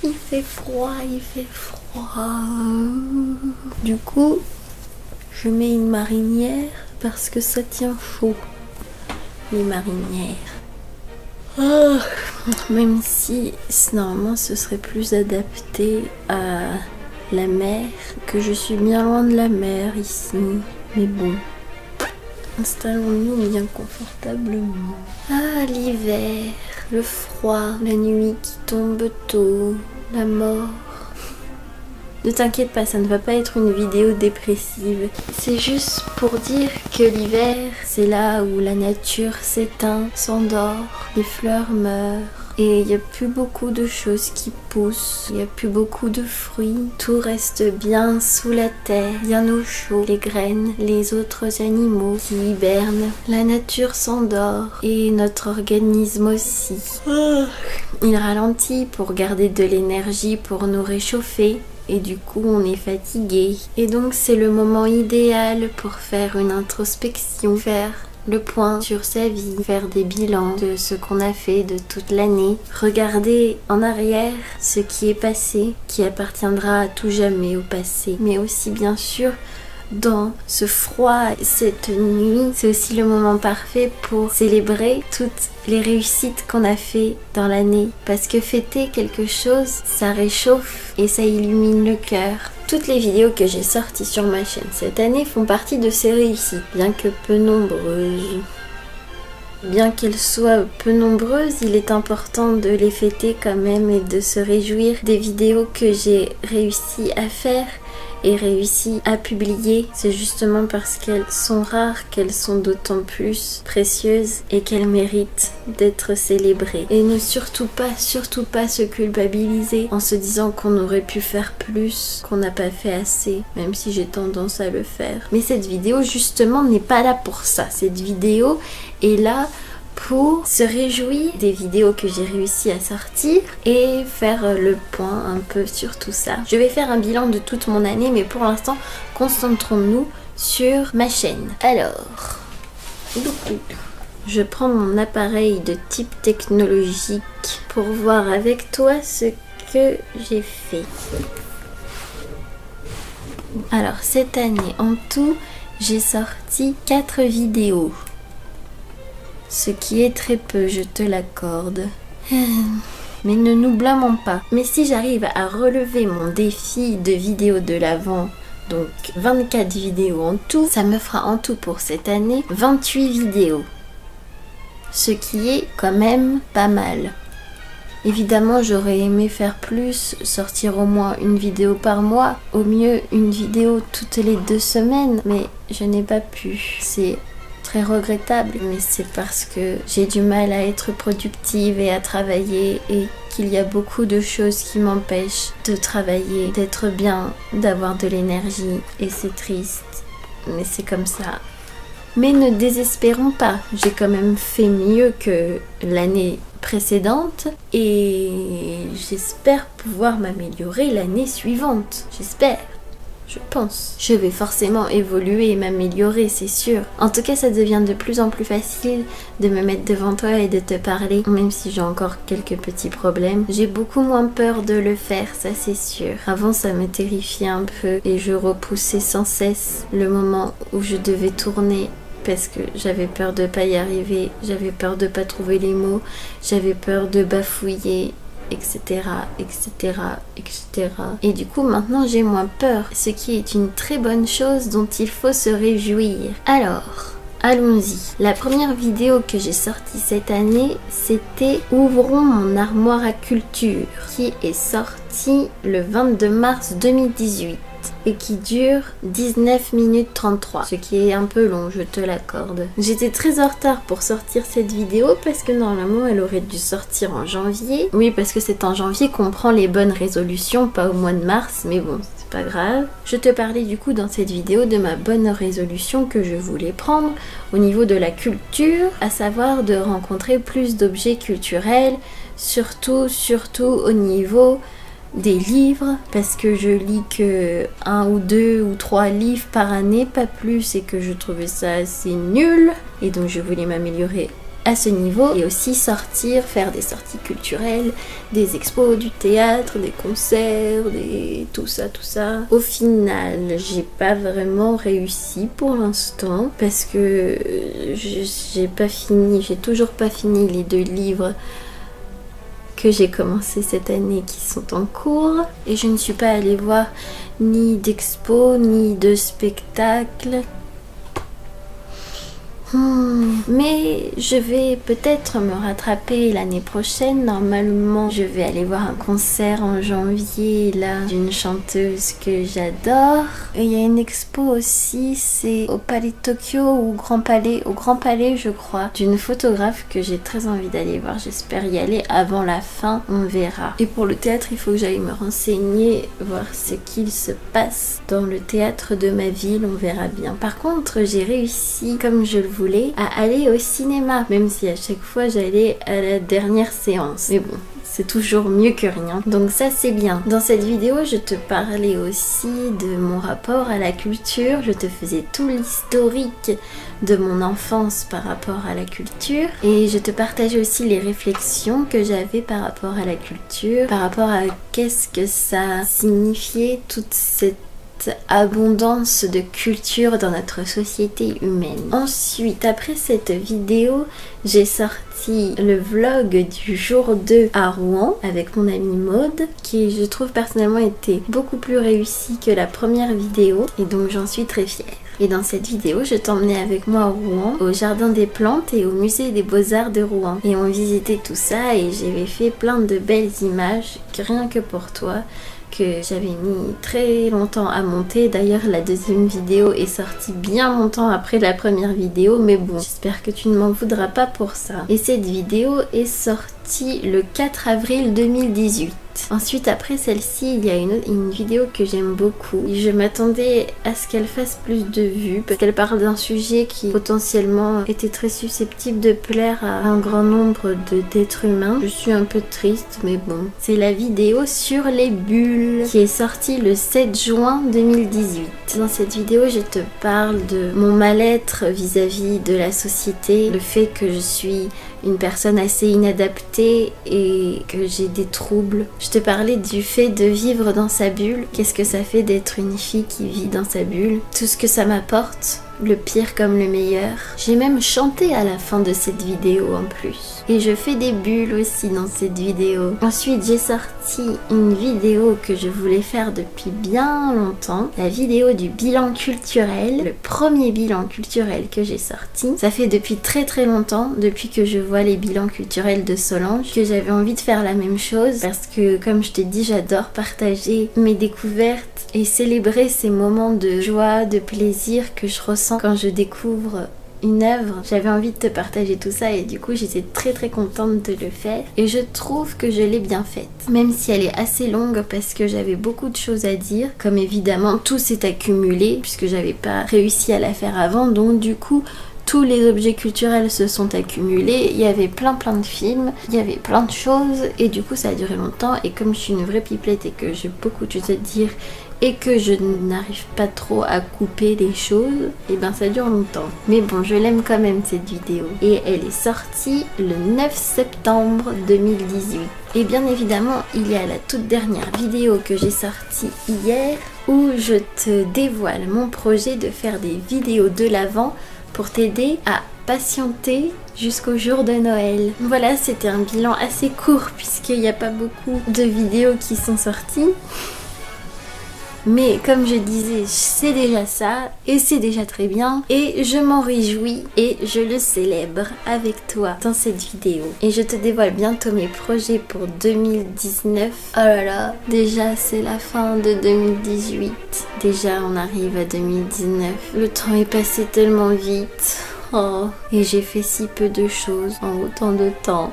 Il fait froid, il fait froid. Du coup, je mets une marinière parce que ça tient chaud. Les marinières. Oh, même si normalement ce serait plus adapté à la mer, que je suis bien loin de la mer ici. Mais bon, installons-nous bien confortablement. Ah, l'hiver, le froid, la nuit qui tombe tôt, la mort. Ne t'inquiète pas, ça ne va pas être une vidéo dépressive. C'est juste pour dire que l'hiver, c'est là où la nature s'éteint, s'endort, les fleurs meurent. Et il n'y a plus beaucoup de choses qui poussent, il n'y a plus beaucoup de fruits. Tout reste bien sous la terre, bien au chaud. Les graines, les autres animaux qui hibernent. La nature s'endort et notre organisme aussi. Il ralentit pour garder de l'énergie pour nous réchauffer. Et du coup on est fatigué. Et donc c'est le moment idéal pour faire une introspection, faire le point sur sa vie, faire des bilans de ce qu'on a fait de toute l'année, regarder en arrière ce qui est passé, qui appartiendra à tout jamais au passé, mais aussi bien sûr dans ce froid, cette nuit, c'est aussi le moment parfait pour célébrer toutes les réussites qu'on a fait dans l'année. Parce que fêter quelque chose, ça réchauffe et ça illumine le cœur. Toutes les vidéos que j'ai sorties sur ma chaîne cette année font partie de ces réussites, bien que peu nombreuses. Bien qu'elles soient peu nombreuses, il est important de les fêter quand même et de se réjouir des vidéos que j'ai réussi à faire et réussi à publier. C'est justement parce qu'elles sont rares qu'elles sont d'autant plus précieuses et qu'elles méritent d'être célébrées. Et ne surtout pas se culpabiliser en se disant qu'on aurait pu faire plus, qu'on n'a pas fait assez, même si j'ai tendance à le faire. Mais cette vidéo justement n'est pas là pour ça. Cette vidéo est là pour se réjouir des vidéos que j'ai réussi à sortir et faire le point un peu sur tout ça. Je vais faire un bilan de toute mon année, mais pour l'instant, concentrons-nous sur ma chaîne. Alors, je prends mon appareil de type technologique pour voir avec toi ce que j'ai fait. Alors, cette année, en tout, j'ai sorti 4 vidéos. Ce qui est très peu, je te l'accorde. Mais ne nous blâmons pas. Mais si j'arrive à relever mon défi de vidéos de l'Avent, donc 24 vidéos en tout, ça me fera en tout pour cette année 28 vidéos. Ce qui est quand même pas mal. Évidemment, j'aurais aimé faire plus, sortir au moins une vidéo par mois, au mieux une vidéo toutes les 2 semaines, mais je n'ai pas pu. C'est très regrettable, mais c'est parce que j'ai du mal à être productive et à travailler et qu'il y a beaucoup de choses qui m'empêchent de travailler, d'être bien, d'avoir de l'énergie et c'est triste, mais c'est comme ça. Mais ne désespérons pas, j'ai quand même fait mieux que l'année précédente et j'espère pouvoir m'améliorer l'année suivante, j'espère. Je pense. Je vais forcément évoluer et m'améliorer, c'est sûr. En tout cas, ça devient de plus en plus facile de me mettre devant toi et de te parler, même si j'ai encore quelques petits problèmes. J'ai beaucoup moins peur de le faire, ça c'est sûr. Avant, ça me terrifiait un peu et je repoussais sans cesse le moment où je devais tourner parce que j'avais peur de pas y arriver, j'avais peur de pas trouver les mots, j'avais peur de bafouiller, etc, etc, etc. Et du coup maintenant j'ai moins peur, ce qui est une très bonne chose dont il faut se réjouir. Alors, allons-y. La première vidéo que j'ai sortie cette année, c'était Ouvrons mon armoire à culture, qui est sortie le 22 mars 2018. Et qui dure 19 minutes 33, ce qui est un peu long, je te l'accorde. J'étais très en retard pour sortir cette vidéo parce que normalement elle aurait dû sortir en janvier. Oui, parce que c'est en janvier qu'on prend les bonnes résolutions, pas au mois de mars, mais bon, c'est pas grave. Je te parlais du coup dans cette vidéo de ma bonne résolution que je voulais prendre au niveau de la culture, à savoir de rencontrer plus d'objets culturels, surtout au niveau des livres, parce que je lis que 1 ou 2 ou 3 livres par année, pas plus, et que je trouvais ça assez nul, et donc je voulais m'améliorer à ce niveau et aussi sortir, faire des sorties culturelles, des expos, du théâtre, des concerts, tout ça. Au final, j'ai pas vraiment réussi pour l'instant parce que j'ai toujours pas fini les 2 livres que j'ai commencé cette année qui sont en cours et je ne suis pas allée voir ni d'expo ni de spectacle. Mais je vais peut-être me rattraper l'année prochaine. Normalement, je vais aller voir un concert en janvier là d'une chanteuse que j'adore. Et il y a une expo aussi, c'est au Palais de Tokyo ou au Grand Palais je crois, d'une photographe que j'ai très envie d'aller voir. J'espère y aller avant la fin, on verra. Et pour le théâtre, il faut que j'aille me renseigner, voir ce qu'il se passe dans le théâtre de ma ville, on verra bien. Par contre, j'ai réussi, comme je le voulais, à aller au cinéma, même si à chaque fois j'allais à la dernière séance. Mais bon, c'est toujours mieux que rien. Donc ça c'est bien. Dans cette vidéo, je te parlais aussi de mon rapport à la culture. Je te faisais tout l'historique de mon enfance par rapport à la culture. Et je te partageais aussi les réflexions que j'avais par rapport à la culture, par rapport à qu'est-ce que ça signifiait toute cette abondance de culture dans notre société humaine. Ensuite, après cette vidéo, j'ai sorti le vlog du jour 2 à Rouen avec mon amie Maude, qui je trouve personnellement était beaucoup plus réussi que la première vidéo et donc j'en suis très fière. Et dans cette vidéo, je t'emmenais avec moi à Rouen, au Jardin des Plantes et au Musée des Beaux-Arts de Rouen. Et on visitait tout ça et j'avais fait plein de belles images, rien que pour toi, que j'avais mis très longtemps à monter. D'ailleurs, la deuxième vidéo est sortie bien longtemps après la première vidéo, mais bon, j'espère que tu ne m'en voudras pas pour ça. Et cette vidéo est sortie le 4 avril 2018. Ensuite, après celle-ci, il y a une vidéo que j'aime beaucoup. Je m'attendais à ce qu'elle fasse plus de vues parce qu'elle parle d'un sujet qui potentiellement était très susceptible de plaire à un grand nombre d'êtres humains. Je suis un peu triste, mais bon. C'est la vidéo sur les bulles qui est sortie le 7 juin 2018. Dans cette vidéo, je te parle de mon mal-être vis-à-vis de la société, le fait que je suis une personne assez inadaptée et que j'ai des troubles. Je te parlais du fait de vivre dans sa bulle. Qu'est-ce que ça fait d'être une fille qui vit dans sa bulle? Tout ce que ça m'apporte, le pire comme le meilleur. J'ai même chanté à la fin de cette vidéo en plus. Et je fais des bulles aussi dans cette vidéo. Ensuite, j'ai sorti une vidéo que je voulais faire depuis bien longtemps. La vidéo du bilan culturel. Le premier bilan culturel que j'ai sorti. Ça fait depuis très très longtemps, depuis que je vois les bilans culturels de Solange, que j'avais envie de faire la même chose. Parce que, comme je t'ai dit, j'adore partager mes découvertes et célébrer ces moments de joie, de plaisir que je ressens quand je découvre une œuvre. J'avais envie de te partager tout ça et du coup j'étais très très contente de le faire et je trouve que je l'ai bien faite, même si elle est assez longue parce que j'avais beaucoup de choses à dire, comme évidemment tout s'est accumulé puisque j'avais pas réussi à la faire avant, donc du coup tous les objets culturels se sont accumulés, il y avait plein de films, il y avait plein de choses et du coup ça a duré longtemps et comme je suis une vraie pipelette et que j'ai beaucoup de choses à dire et que je n'arrive pas trop à couper les choses, et ben ça dure longtemps. Mais bon, je l'aime quand même cette vidéo. Et elle est sortie le 9 septembre 2018. Et bien évidemment, il y a la toute dernière vidéo que j'ai sortie hier où je te dévoile mon projet de faire des vidéos de l'Avent pour t'aider à patienter jusqu'au jour de Noël. Voilà, c'était un bilan assez court puisqu'il n'y a pas beaucoup de vidéos qui sont sorties. Mais comme je disais, c'est déjà ça et c'est déjà très bien et je m'en réjouis et je le célèbre avec toi dans cette vidéo. Et je te dévoile bientôt mes projets pour 2019. Oh là là, déjà c'est la fin de 2018. Déjà on arrive à 2019. Le temps est passé tellement vite. Oh, et j'ai fait si peu de choses en autant de temps.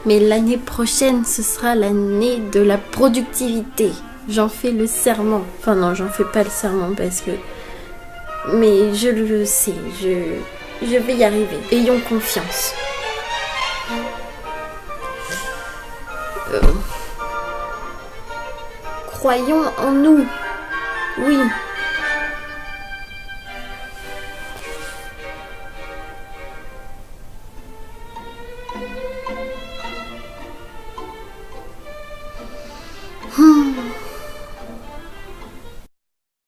Mais l'année prochaine, ce sera l'année de la productivité. J'en fais le serment. Enfin non, j'en fais pas le serment parce que... Mais je le sais, je vais y arriver. Ayons confiance. Croyons en nous. Oui.